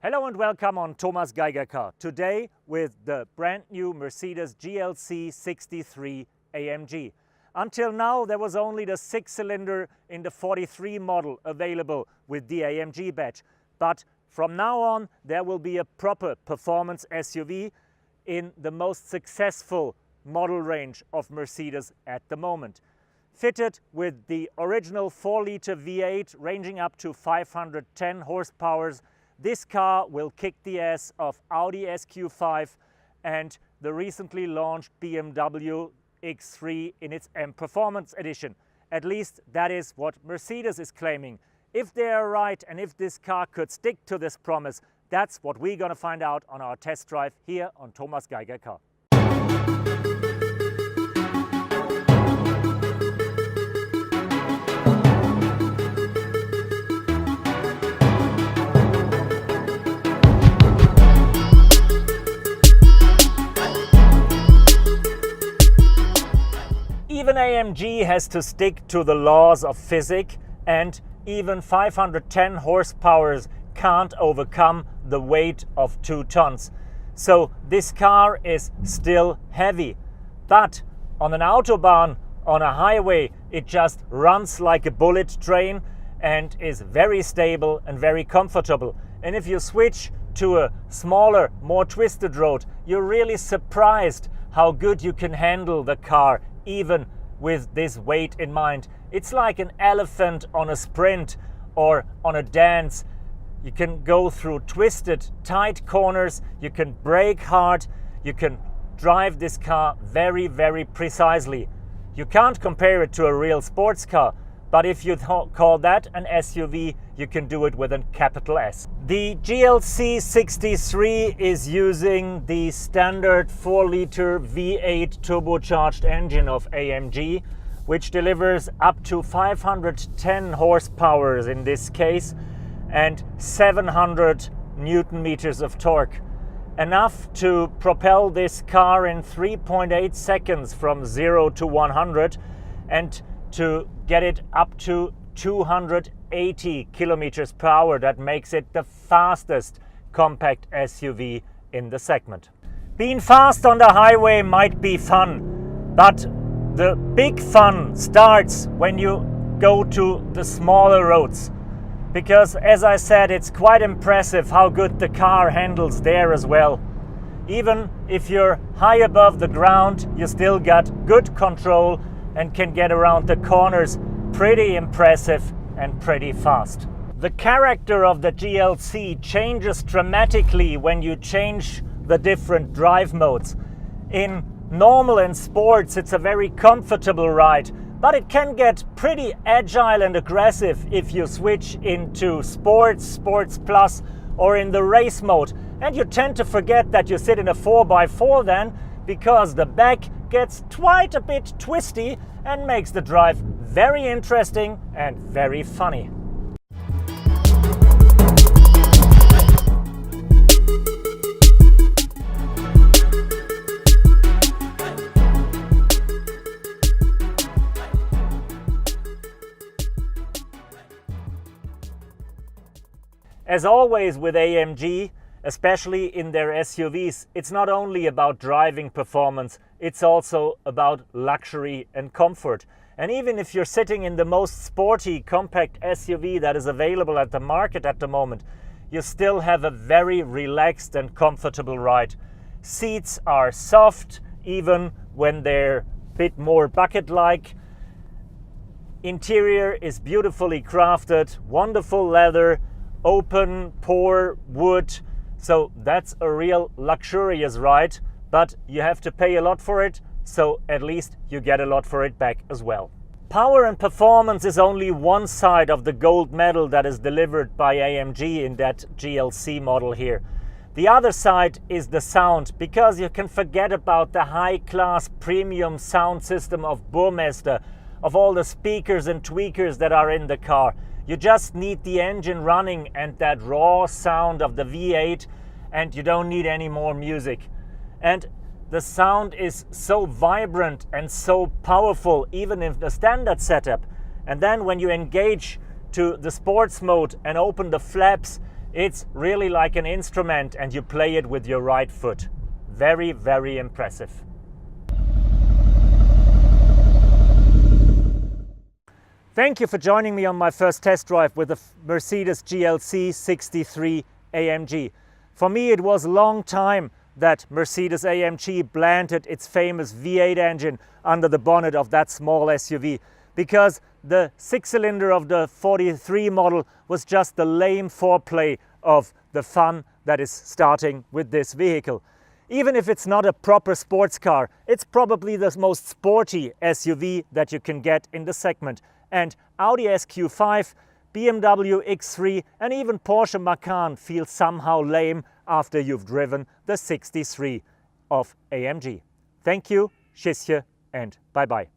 Hello and welcome on Thomas Geiger Car. Today with the brand new Mercedes GLC 63 AMG. Until now there was only the 6-cylinder in the 43 model available with the AMG badge. But from now on there will be a proper performance SUV in the most successful model range of Mercedes at the moment. Fitted with the original 4-liter V8 ranging up to 510 horsepower, this car will kick the ass of Audi SQ5 and the recently launched BMW X3 in its M Performance Edition. At least that is what Mercedes is claiming. If they are right and if this car could stick to this promise, that's what we're going to find out on our test drive here on Thomas Geiger Car. Even AMG has to stick to the laws of physics, and even 510 horsepower can't overcome the weight of 2 tons. So this car is still heavy. But on an autobahn, on a highway, it just runs like a bullet train and is very stable and very comfortable. And if you switch to a smaller, more twisted road, you're really surprised how good you can handle the car even with this weight in mind. It's like an elephant on a sprint or on a dance. You can go through twisted, tight corners, you can brake hard, you can drive this car very, very precisely. You can't compare it to a real sports car, but if you call that an SUV, you can do it with a capital S. The GLC 63 is using the standard 4-liter V8 turbocharged engine of AMG, which delivers up to 510 horsepower in this case and 700 Newton meters of torque. Enough to propel this car in 3.8 seconds from 0 to 100 and to get it up to 280 kilometers per hour. That makes it the fastest compact SUV in the segment. Being fast on the highway might be fun, but the big fun starts when you go to the smaller roads. Because as I said, it's quite impressive how good the car handles there as well. Even if you're high above the ground, you still got good control and can get around the corners pretty impressive and pretty fast. The character of the GLC changes dramatically when you change the different drive modes. In normal and sports, it's a very comfortable ride, but it can get pretty agile and aggressive if you switch into sports, sports plus, or in the race mode. And you tend to forget that you sit in a 4x4 then, because the back gets quite a bit twisty and makes the drive very interesting and very funny. As always with AMG, especially in their SUVs, it's not only about driving performance, it's also about luxury and comfort. And even if you're sitting in the most sporty compact SUV that is available at the market at the moment, you still have a very relaxed and comfortable ride. Seats are soft, even when they're a bit more bucket-like. Interior is beautifully crafted, wonderful leather, open pore wood. So that's a real luxurious ride, but you have to pay a lot for it, so at least you get a lot for it back as well. Power and performance is only one side of the gold medal that is delivered by AMG in that GLC model here. The other side is the sound, because you can forget about the high-class premium sound system of Burmester, of all the speakers and tweakers that are in the car. You just need the engine running and that raw sound of the V8, and you don't need any more music. And the sound is so vibrant and so powerful even in the standard setup. And then when you engage to the sports mode and open the flaps, It's really like an instrument and you play it with your right foot. Very, very impressive. Thank you for joining me on my first test drive with the Mercedes GLC 63 AMG. For me, it was a long time that Mercedes-AMG planted its famous V8 engine under the bonnet of that small SUV, because the six-cylinder of the 43 model was just the lame foreplay of the fun that is starting with this vehicle. Even if it's not a proper sports car, it's probably the most sporty SUV that you can get in the segment. And Audi SQ5, BMW X3 and even Porsche Macan feel somehow lame after you've driven the 63 of AMG. Thank you, tschüss and bye-bye.